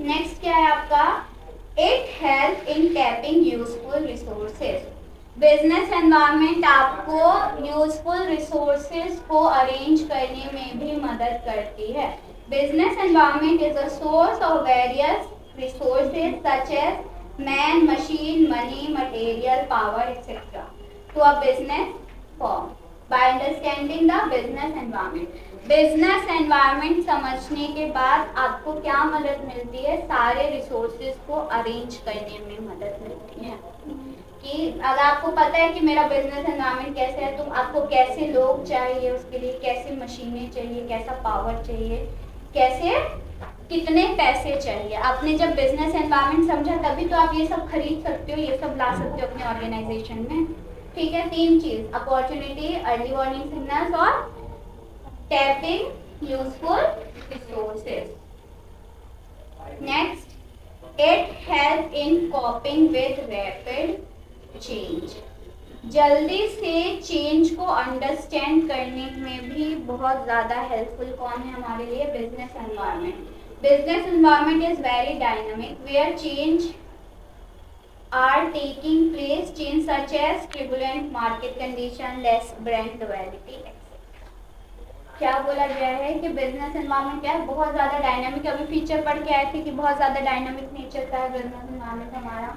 Next क्या है आपका, it help in tapping useful resources. Business environment आपको यूजफुल रिसोर्सेज को अरेंज करने में भी मदद करती है। Business environment is a source of various resources such as man, machine, money, material, power etcetera to a business form by understanding the business environment. Business environment समझने के बाद आपको क्या मदद मिलती है, सारे रिसोर्सेज को अरेंज करने में मदद मिलती है। कि अगर आपको पता है कि मेरा बिजनेस एनवायरनमेंट कैसे है, तो आपको कैसे लोग चाहिए, उसके लिए कैसे मशीनें चाहिए, कैसा पावर चाहिए, कैसे कितने पैसे चाहिए। आपने जब बिजनेस एनवायरनमेंट समझा तभी तो आप ये सब खरीद सकते हो, ये सब ला सकते हो अपने ऑर्गेनाइजेशन में। ठीक है, तीन चीज, अपॉर्चुनिटी, अर्ली वार्निंग सिग्नल्स और tapping useful resources. Next, it help in कॉपिंग with rapid change. जल्दी से चेंज को अंडरस्टैंड करने में भी बहुत ज़्यादा हेल्पफुल कौन है हमारे लिए, business environment. Business environment is very dynamic where change are taking place, change such as turbulent market condition, less brand loyalty. क्या बोला गया है कि बिजनेस एनवायरनमेंट क्या है, बहुत ज़्यादा डायनामिक। अभी फीचर पढ़ के आए थे कि बहुत ज़्यादा डायनामिक नेचर का है बिजनेस एनवायरनमेंट हमारा।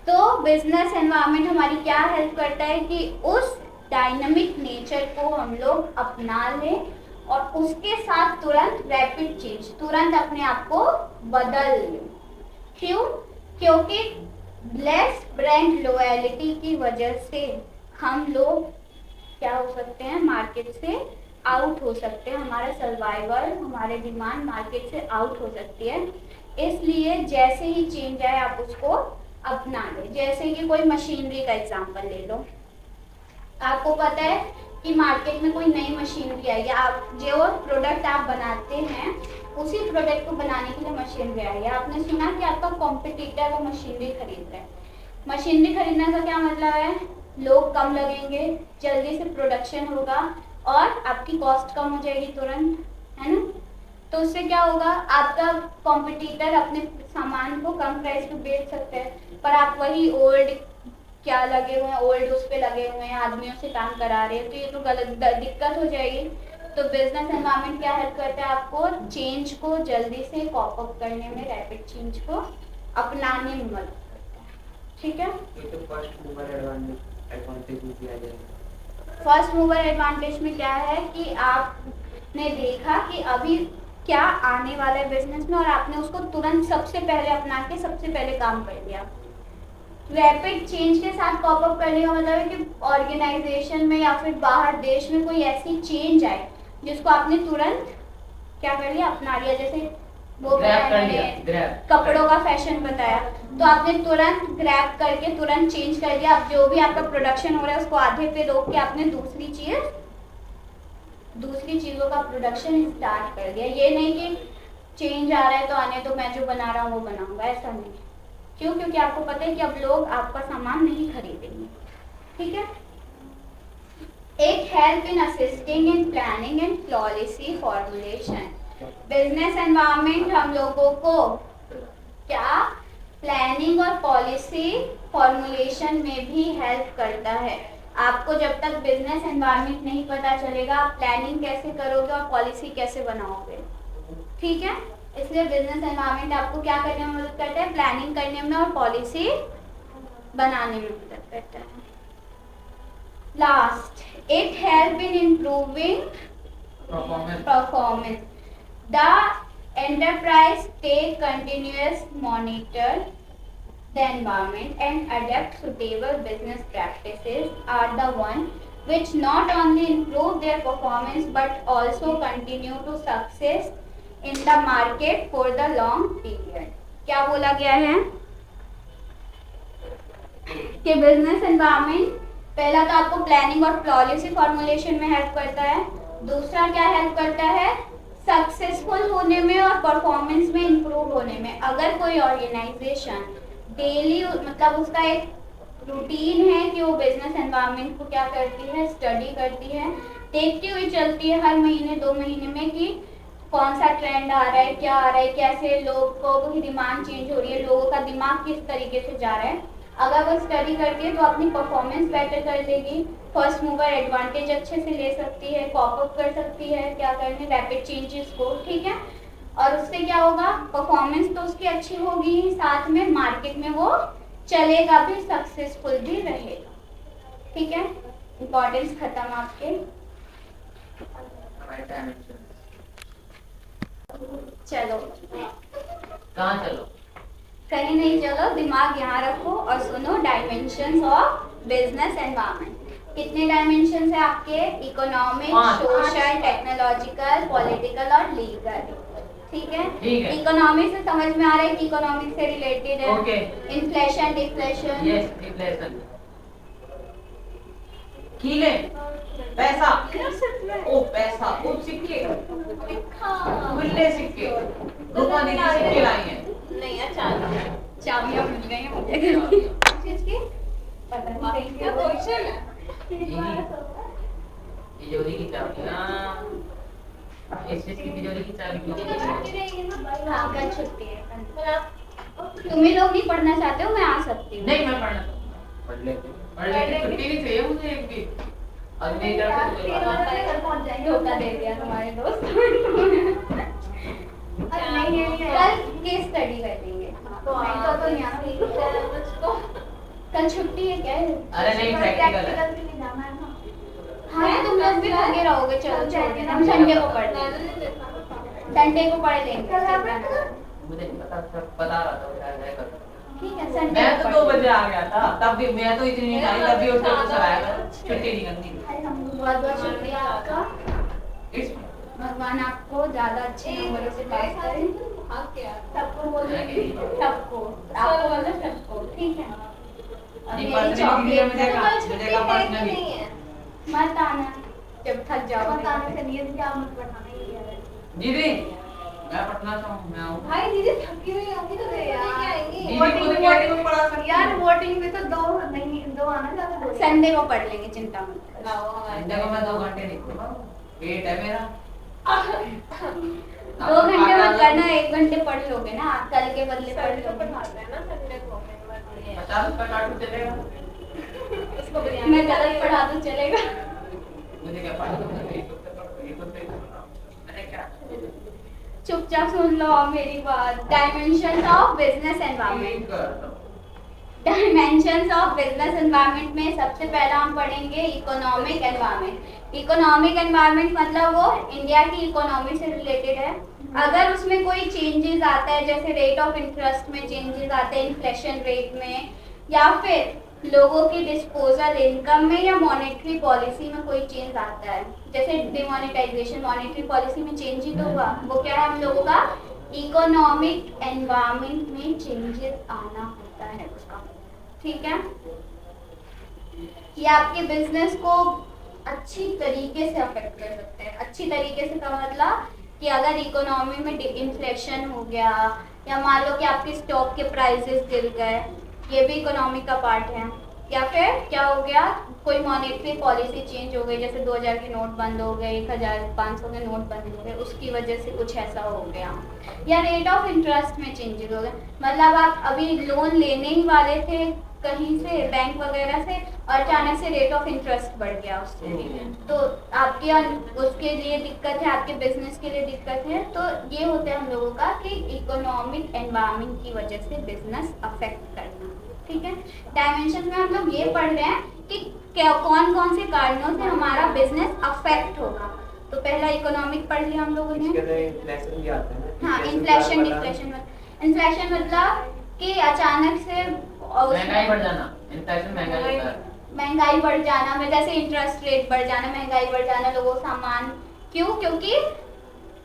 तो बिजनेस एनवायरनमेंट हमारी क्या हेल्प करता है कि उस डायनामिक नेचर को हम लोग अपना लें और उसके साथ तुरंत रैपिड चेंज, तुरंत अपने आप को बदल लें। क्यों? क्योंकि लेस ब्रांड लॉयल्टी की वजह से हम लोग क्या हो सकते हैं, मार्केट से आउट हो सकते हैं, हमारा सर्वाइवल, हमारे डिमांड मार्केट से आउट हो सकती है। इसलिए जैसे ही चेंज आए आप उसको अपना ले। जैसे कि कोई मशीनरी का एग्जांपल ले लो, आपको पता है कि मार्केट में कोई नई मशीनरी आई है, आप जो प्रोडक्ट आप बनाते हैं उसी प्रोडक्ट को बनाने के लिए मशीनरी आई है। आपने सुना कि आपका कॉम्पिटिटर वो मशीनरी खरीद रहा है। मशीनरी खरीदने का क्या मतलब है, लोग कम लगेंगे, जल्दी से प्रोडक्शन होगा और आपकी कॉस्ट कम हो जाएगी तुरंत, है ना। तो उससे क्या होगा, आपका कॉम्पिटिटर अपने सामान को कम प्राइस पे बेच सकते हैं, पर आप वही ओल्ड क्या लगे हुए हैं, ओल्ड उस पे लगे हुए हैं, आदमियों से काम करा रहे हैं, तो ये तो गलत दिक्कत हो जाएगी। तो बिजनेस एनवायरनमेंट क्या हेल्प करता है आपको, चेंज को जल्दी से कॉप अप करने में, रैपिड चेंज को अपनाने में मदद करता है। ठीक है, तो फर्स्ट मूवर एडवांटेज में दिया जाएगा। फर्स्ट मूवर एडवांटेज में क्या है कि आपने देखा कि अभी क्या आने वाला है बिजनेस में और आपने उसको तुरंत सबसे पहले अपना के सबसे पहले काम कर दिया। रैपिड चेंज के साथ कॉप अप करने का मतलब है कि ऑर्गेनाइजेशन में या फिर बाहर देश में कोई ऐसी चेंज आए जिसको आपने तुरंत क्या कर लिया, अपना लिया। जैसे वो कपड़ों का फैशन बताया, तो आपने तुरंत ग्रैब करके तुरंत चेंज कर दिया। अब जो भी आपका प्रोडक्शन हो रहा है उसको आधे पे रोक के आपने दूसरी चीज़ों का प्रोडक्शन स्टार्ट कर दिया। ये नहीं कि चेंज आ रहा है तो आने तो मैं जो बना रहा हूँ वो बनाऊंगा, ऐसा नहीं। क्यों? क्योंकि आपको पता है कि अब लोग आपका सामान नहीं खरीदेंगे। ठीक है, it help in assisting in planning and policy formulation. Business environment हम लोगों को क्या प्लानिंग और पॉलिसी फॉर्मुलेशन में भी हेल्प करता है। आपको जब तक बिजनेस एनवायरनमेंट नहीं पता चलेगा आप प्लानिंग कैसे करोगे और पॉलिसी कैसे बनाओगे। ठीक है, इसलिए बिजनेस एनवायरनमेंट आपको क्या करने में मदद करता है, प्लानिंग करने में और पॉलिसी बनाने में मदद करता है। Last, it help in improving performance. The enterprise take continuous monitor the environment and adapt suitable business practices are the one which not only improve their performance but also continue to success in the market for the long period। क्या बोला गया है कि business environment पहला तो आपको planning और policy formulation में हेल्प करता है, दूसरा क्या हेल्प करता है, सक्सेसफुल होने में और परफॉर्मेंस में इंप्रूव होने में। अगर कोई ऑर्गेनाइजेशन डेली मतलब उसका एक रूटीन है कि वो बिजनेस एनवायरनमेंट को क्या करती है, स्टडी करती है, देखती हुई चलती है हर महीने 2 महीने में कि कौन सा ट्रेंड आ रहा है, क्या आ रहा है, कैसे लोगों की डिमांड चेंज हो रही है, लोगों का दिमाग किस तरीके से जा रहा है। अगर वो स्टडी करती है तो अपनी परफॉर्मेंस बेटर कर लेगी, फर्स्ट मूवर एडवांटेज अच्छे से ले सकती है, कॉप अप कर सकती है क्या करने रैपिड चेंजेस को, ठीक है। और उससे क्या होगा, परफॉर्मेंस तो उसकी अच्छी होगी ही, साथ में मार्केट में वो चलेगा भी, सक्सेसफुल भी रहेगा, ठीक है। इम्पोर्टेंस खत्म आपके। हमारे डायमेंशन चलो कहाँ चलो? कहीं नहीं चलो, दिमाग यहाँ रखो और सुनो। डायमेंशंस ऑफ बिजनेस एनवायरनमेंट, कितने डायमेंशंस है आपके? इकोनॉमिक, सोशल, टेक्नोलॉजिकल, पॉलिटिकल और लीगल, ठीक है। इकोनॉमिक से समझ में आ रहा है कि इकोनॉमिक से रिलेटेड है। Okay. Inflation, deflation. Yes, deflation. कीले, पैसा, ओ पैसा, ओ सिक्के, खुले सिक्के, रूपानी के सिक्के लाई हैं। नहीं अचानक चाबियां मिल गई हैं मुझे। किसकी? पता नहीं क्या क्वेश्चन है? तिजोरी की चाबी। इस चीज की तिजोरी की चाबी। हाँ, कल छुट्टी है। तुम्हें लोग नहीं पढ़ना चाहते हो, मैं आ सकती हूँ। नहीं, मैं पढ़ना पढ़ लेते छुट्टी नहीं चाहिए मुझे एक भी। अब मेरी तरफ से पहुंच जाएंगे, धोखा दे दिया तुम्हारे दोस्त। कल केस स्टडी करेंगे। तो नहीं आना। कल छुट्टी है क्या? अरे नहीं, प्रैक्टिकल है। हाँ, तुम लोग भी लगे रहोगे। चलो छोड़, हम संडे को पढ़ लेंगे, संडे को पढ़ लेंगे। मुझे नहीं पता, सब बता रहा था क्या है कर। ठीक है, संडे मैं को तो 2 बजे आ गया था, तब भी मैं तो इतनी नहीं आई, तब भी उठ के सर आया था, छुट्टी नहीं करनी। बहुत बहुत शुक्रिया आपका। इट्स भगवान आपको ज्यादा अच्छे नंबरों से पास करें। सबको बोलिए, सबको, आपको बोलो सबको, ठीक है। और नहीं, मेरी पर्सनली चॉकलेट मुझे का पर्सनली मत आना जब थक जाओ। दीदी मैं पढ़ना चाहूँ, मैं आऊँ। भाई दीदी थकी हुई होगी तो लेके आएंगी। दीदी खुद कैसे को पढ़ा सकती यार है? वोटिंग में तो दो आना ज्यादा बोल। संडे को पढ़ लेंगे, चिंता मत करो। देखो मैं 2 घंटे निकलूंगा, पेट है मेरा। 2 घंटे मत करना, 1 घंटे पढ़ लोगे ना, कल के बदले पढ़ संडे को लोगे। पढ़ाते हैं ना संडे को। 50 रुपए काटू चलेगा? उसको बिरयानी मैं गलत पढ़ा दूं चलेगा? मुझे क्या पढ़ा दो, YouTube पे मैंने क्या चुपचाप सुन लो मेरी बात। Dimensions of business environment. Dimensions of business environment में सबसे पहला हम पढ़ेंगे इकोनॉमिक एनवायरनमेंट। इकोनॉमिक एनवायरनमेंट मतलब वो इंडिया की इकोनॉमी से रिलेटेड है। अगर उसमें कोई चेंजेस आता है, जैसे रेट ऑफ इंटरेस्ट में चेंजेस आते हैं, इन्फ्लेशन रेट में, या फिर लोगों की डिस्पोजल इनकम में, या मॉनेटरी पॉलिसी में कोई चेंज आता है, जैसे डिमोनेटाइजेशन, मॉनेटरी पॉलिसी में चेंज ही तो हुआ, वो क्या है हम लोगों का इकोनॉमिक एनवायरनमेंट में चेंजेस आना होता है उसका, ठीक है। ये आपके बिजनेस को अच्छी तरीके से अफेक्ट कर सकते हैं। अच्छी तरीके से का मतलब कि अगर इकोनॉमी में इन्फ्लेशन हो गया, या मान लो कि आपके स्टॉक के प्राइसेस गिर गए, ये भी इकोनॉमी का पार्ट है। या फिर क्या हो गया, कोई मॉनेटरी पॉलिसी चेंज हो गई, जैसे 2000 के नोट बंद हो गए, 1500 के नोट बंद हो गए, उसकी वजह से कुछ ऐसा हो गया। या रेट ऑफ इंटरेस्ट में चेंजेस हो गए, मतलब आप अभी लोन लेने ही वाले थे कहीं से, बैंक वगैरह से, और अचानक से रेट ऑफ इंटरेस्ट बढ़ गया उससे, तो आपके उसके लिए दिक्कत है, आपके बिजनेस के लिए दिक्कत है। तो ये होता है हम लोगों का कि इकोनॉमिक एनवायरनमेंट की वजह से बिजनेस अफेक्ट करना, ठीक है। डायमेंशन में हम लोग ये पढ़ रहे हैं कि कौन कौन से कारणों से हमारा बिजनेस अफेक्ट होगा। तो पहला इकोनॉमिक पढ़ लिया हम लोगों ने। इन्फ्लेशन भी आता है ना? हाँ, इन्फ्लेशन, डिफ्लेशन। इन्फ्लेशन मतलब कि अचानक से महंगाई बढ़ जाना, इन्फ्लेशन महंगाई होता है। महंगाई बढ़ जाना में, जैसे इंटरेस्ट रेट बढ़ जाना, महंगाई बढ़ जाना, लोगों सामान, क्यों? क्योंकि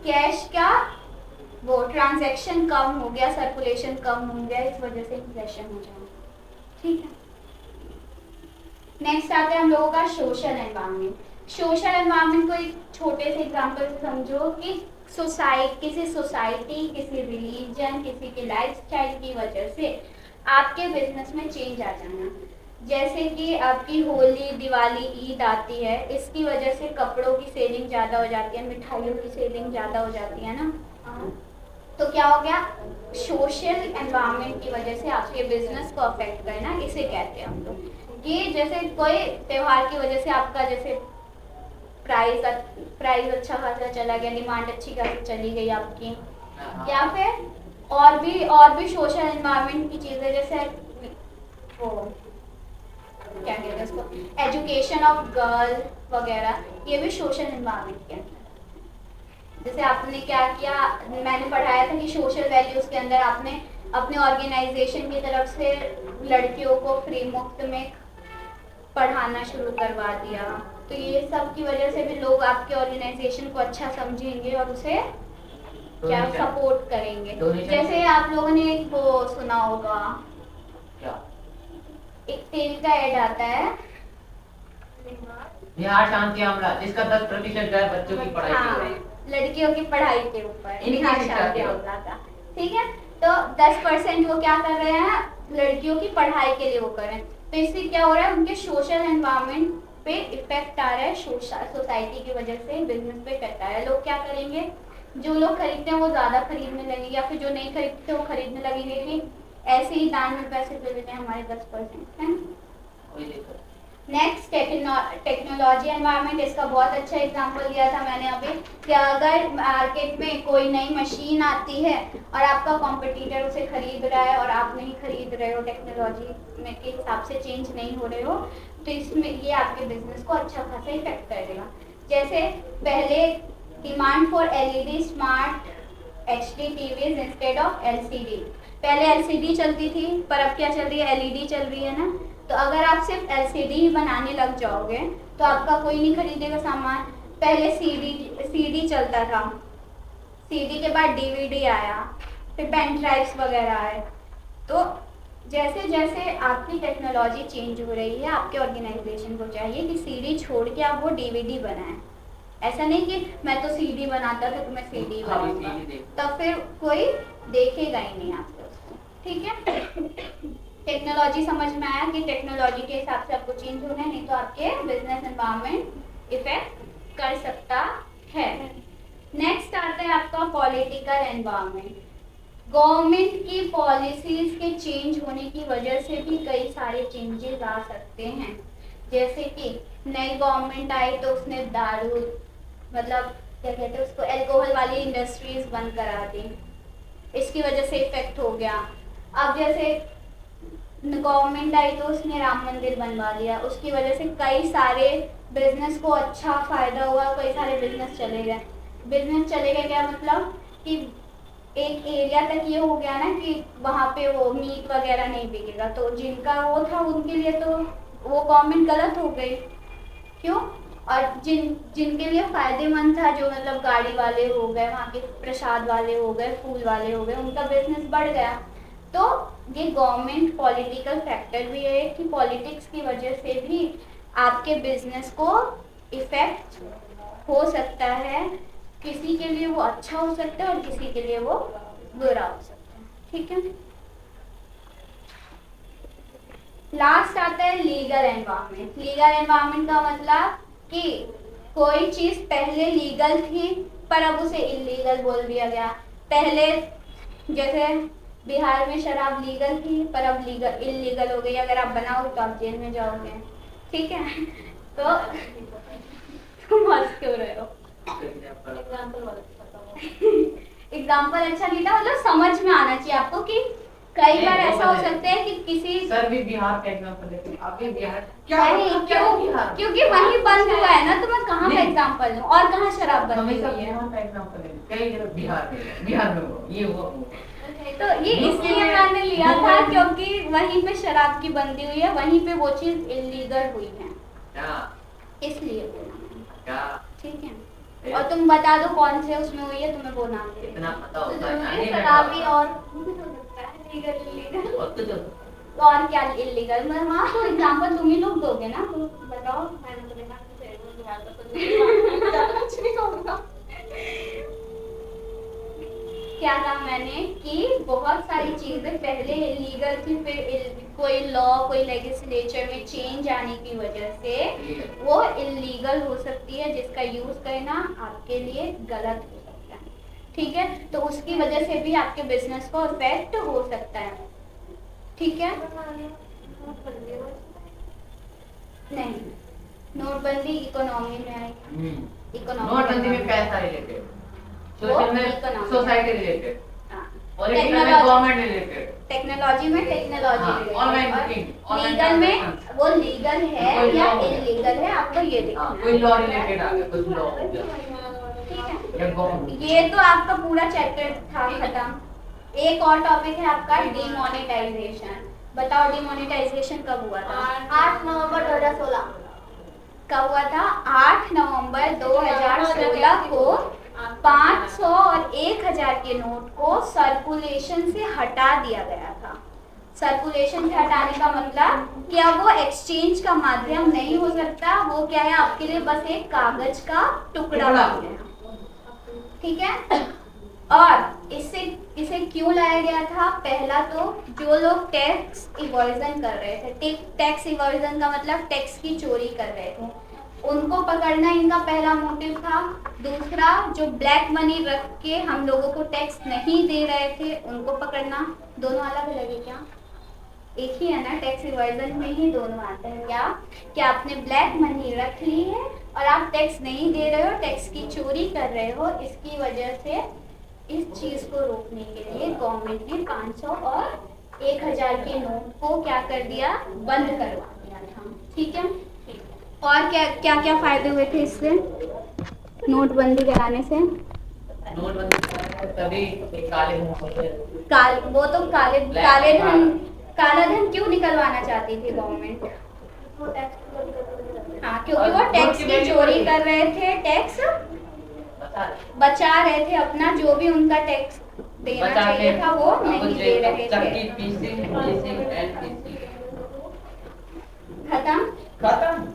कैश का वो ट्रांजैक्शन कम हो गया, सर्कुलेशन कम हो गया, इस वजह से इन्फ्लेशन हो जाना, ठीक है। नेक्स्ट आते हैं हम लोगों का सोशल एनवायरनमेंट। सोशल एनवायरनमेंट को एक छोटे से एग्जांपल से समझो कि किसी सोसाइटी, किसी रिलीजन, किसी के लाइफस्टाइल की वजह से आपके बिजनेस में चेंज आ जाना। जैसे कि आपकी होली, दिवाली, ईद आती है, इसकी वजह से कपड़ों की सेलिंग ज़्यादा हो जाती है, मिठाइयों की सेलिंग ज़्यादा हो जाती है ना। तो क्या हो गया, सोशल एनवायरनमेंट की वजह से आपके बिजनेस को अफेक्ट करना, इसे कहते हैं हम लोग। कि जैसे कोई त्योहार की वजह से आपका जैसे प्राइस अच्छा खासा चला गया, डिमांड अच्छी खासी चली गई आपकी, या फिर और भी सोशल एनवायरनमेंट की चीज़ें, जैसे वो क्या कहते हैं उसको, एजुकेशन ऑफ गर्ल वगैरह, ये भी सोशल एनवायरनमेंट के अंदर। जैसे आपने क्या किया, मैंने पढ़ाया था कि सोशल वैल्यूज के अंदर आपने अपने ऑर्गेनाइजेशन की तरफ से लड़कियों को फ्री मुफ्त में पढ़ाना शुरू करवा दिया। तो ये सब की वजह से भी लोग आपके ऑर्गेनाइजेशन को अच्छा समझेंगे और उसे क्या सपोर्ट करेंगे। जैसे आप लोगों ने एक वो सुना होगा, क्या? एक तेल का ऐड आता है, बिहार शांति अमला, जिसका 10% है बच्चों की पढ़ाई हाँ, के लिए। लड़कियों की पढ़ाई के ऊपर इनकी बिहार शिक्षा शांति के अमला का, ठीक है। तो 10% वो क्या कर रहे हैं, लड़कियों की पढ़ाई के लिए वो कर रहे हैं। तो इससे क्या हो रहा है, उनके सोशल एनवायरनमेंट पे इफेक्ट आ रहा है, सोसाइटी की वजह से बिजनेस पे इफेक्ट आ रहा है। लोग क्या करेंगे, जो लोग खरीदते हैं वो ज़्यादा खरीदने लगेंगे, या फिर जो नहीं खरीदते वो खरीदने लगेंगे कि ऐसे ही दान में पैसे दे देते हैं, हमारे 10% है। कोई दिक्कत नेक्स्ट टेक्नोलॉजी एनवायरनमेंट, इसका बहुत अच्छा एग्जांपल दिया था मैंने अभी, कि अगर मार्केट में कोई नई मशीन आती है और आपका कॉम्पिटिटर उसे खरीद रहा है और आप नहीं खरीद रहे हो, टेक्नोलॉजी में के हिसाब से चेंज नहीं हो रहे हो, तो इसमें ये आपके बिजनेस को अच्छा खासा इफेक्ट करेगा। जैसे पहले demand for LED smart HD TVs instead of LCD, पहले एलसीडी चलती थी पर अब क्या चल रही है, एलईडी चल रही है ना। तो अगर आप सिर्फ एलसीडी ही बनाने लग जाओगे तो आपका कोई नहीं खरीदेगा सामान। पहले सीडी चलता था, सीडी के बाद डीवीडी आया, फिर पेन ड्राइव्स वगैरह आए। तो जैसे जैसे आपकी टेक्नोलॉजी चेंज हो रही है, आपके ऑर्गेनाइजेशन को चाहिए कि सीडी छोड़ के आप वो डीवीडी बनाएं। ऐसा नहीं कि मैं तो सीडी बनाता था तो मैं सीडी बनाऊंगा, तब फिर कोई देखेगा ही नहीं आपको उसको, ठीक है। टेक्नोलॉजी समझ में आया कि टेक्नोलॉजी के हिसाब से आपको चेंज होना है, नहीं तो आपके बिजनेस एनवायरनमेंट इफेक्ट कर सकता है। नेक्स्ट आता है आपका पॉलिटिकल एनवायरनमेंट। गवर्नमेंट की पॉलिसीज के चेंज होने की वजह से भी कई सारे चेंजेस आ सकते हैं। जैसे कि नई गवर्नमेंट आई तो उसने दारू, मतलब क्या कहते हैं उसको, अल्कोहल वाली इंडस्ट्रीज बंद करा दी, इसकी वजह से इफेक्ट हो गया। अब जैसे गवर्नमेंट आई तो उसने राम मंदिर बनवा दिया, उसकी वजह से कई सारे बिजनेस को अच्छा फायदा हुआ, कई सारे बिजनेस चले गए। बिजनेस चले गए क्या मतलब कि एक एरिया तक ये हो गया ना कि वहाँ पे वो मीट वगैरह नहीं बिकेगा, तो जिनका वो था उनके लिए तो वो गवर्नमेंट गलत हो गई। क्यों? और जिनके लिए फायदेमंद था, जो मतलब गाड़ी वाले हो गए, वहाँ के प्रसाद वाले हो गए, फूल वाले हो गए, उनका बिजनेस बढ़ गया। तो ये गवर्नमेंट पॉलिटिकल फैक्टर भी है कि पॉलिटिक्स की वजह से भी आपके बिजनेस को इफेक्ट हो सकता है। किसी के लिए वो अच्छा हो सकता है और किसी के लिए वो बुरा हो सकता है, ठीक है। लास्ट आता है लीगल एनवायरनमेंट। लीगल एनवायरनमेंट का मतलब कि कोई चीज पहले लीगल थी पर अब उसे इलीगल बोल दिया गया। पहले जैसे बिहार में शराब लीगल थी पर अब इलीगल हो गई, अगर आप बनाओगे तो आप जेल में जाओगे, ठीक है। तो तुम हंस क्यों रहे हो? एग्जाम्पल अच्छा नहीं था, मतलब समझ में आना चाहिए आपको कि कई बार ऐसा हो सकता है कि किसी सर भी बिहार का एग्जांपल लेते हैं, आप भी बिहार क्योंकि वहीं बंद हुआ है ना, तो मैं कहाँ का एग्जांपल लूं और कहाँ शराब बंद हुई है? बिहार का एग्जांपल लेते हैं, कई जगह बिहार में वो ये वो तो ये इसलिए मैंने लिया था क्योंकि वहीं पे शराब की बंदी हुई है, वहीं पे वो चीज इलीगल हुई है, इसलिए बोला मैंने, ठीक है। और तुम बता दो कौन से उसमें हुई है, तुम्हें वो नाम दे। इतना पता होता है शराबी और लीगल इलीगल और क्या इलीगल, मतलब हाँ तो एग्जांपल तुम ही लोग दोगे ना, तो बताओ। मैंने तो देखा कुछ नहीं कहूँगा। क्या कहा मैंने कि बहुत सारी चीजें पहले इलीगल थी, फिर कोई लॉ, कोई लेजिस्लेचर में चेंज आने की वजह से वो इलीगल हो सकती है, जिसका यूज करना आपके लिए गलत हो सकता है। ठीक है, तो उसकी वजह से भी आपके बिजनेस को इफेक्ट हो सकता है। ठीक है, नहीं, नोटबंदी इकोनॉमी में आई, नोटबंदी में पैसा रिलेटेड, सोशल में economic. सोसाइटी रिलेटेड, हाँ, पॉलिटिकल में गवर्नमेंट रिलेटेड, टेक्नोलॉजी में टेक्नोलॉजी हाँ, related, online और booking, online लीगल में transactions. वो लीगल है कोई या law है। इलीगल है, आपको ये देखना है। कोई लॉ रिलेटेड आ गया, कुछ लॉ हो गया ठीक है, या गवर्नमेंट। ये तो आपका पूरा चैप्टर था खत्म। एक और टॉपिक है आपका डिमोनेटाइजेशन। बताओ डिमोनेटाइजेशन कब हुआ था? 8 नवंबर 2016। कब हुआ था? 8 नवंबर 2016 को 500 और 1000 के नोट को सर्कुलेशन से हटा दिया गया था। सर्कुलेशन से हटाने का मतलब कि अब वो एक्सचेंज का माध्यम नहीं हो सकता, वो क्या है आपके लिए बस एक कागज का टुकड़ा बन गया। ठीक है, और इसे क्यों लाया गया था? पहला तो जो लोग टैक्स इवर्जन कर रहे थे, टैक्स इवर्जन का मतलब टैक्स की चोरी कर रहे थे, उनको पकड़ना इनका पहला मोटिव था। दूसरा, जो ब्लैक मनी रख के हम लोगों को टैक्स नहीं दे रहे थे, उनको पकड़ना। दोनों अलग अलग है क्या? एक ही है ना, टैक्स इवर्जन में ही दोनों आते हैं। क्या आपने ब्लैक मनी रख ली है और आप टैक्स नहीं दे रहे हो, टैक्स की चोरी कर रहे हो। इसकी वजह से इस चीज को रोकने के लिए गवर्नमेंट ने 500 और 1000 के नोट को क्या कर दिया? बंद करवा दिया था। ठीक है, और क्या क्या फायदे हुए थे इससे, नोटबंदी कराने से? नोटबंदी तभी काले धन होते हैं। वो तो काला धन क्यों निकलवाना चाहती थी गवर्नमेंट? हाँ, क्योंकि वो टैक्स की चोरी कर रहे थे, टैक्स बचा रहे थे अपना, जो भी उनका टैक्स देना चाहिए था वो नहीं दे रहे थे। खत्म। खत्म।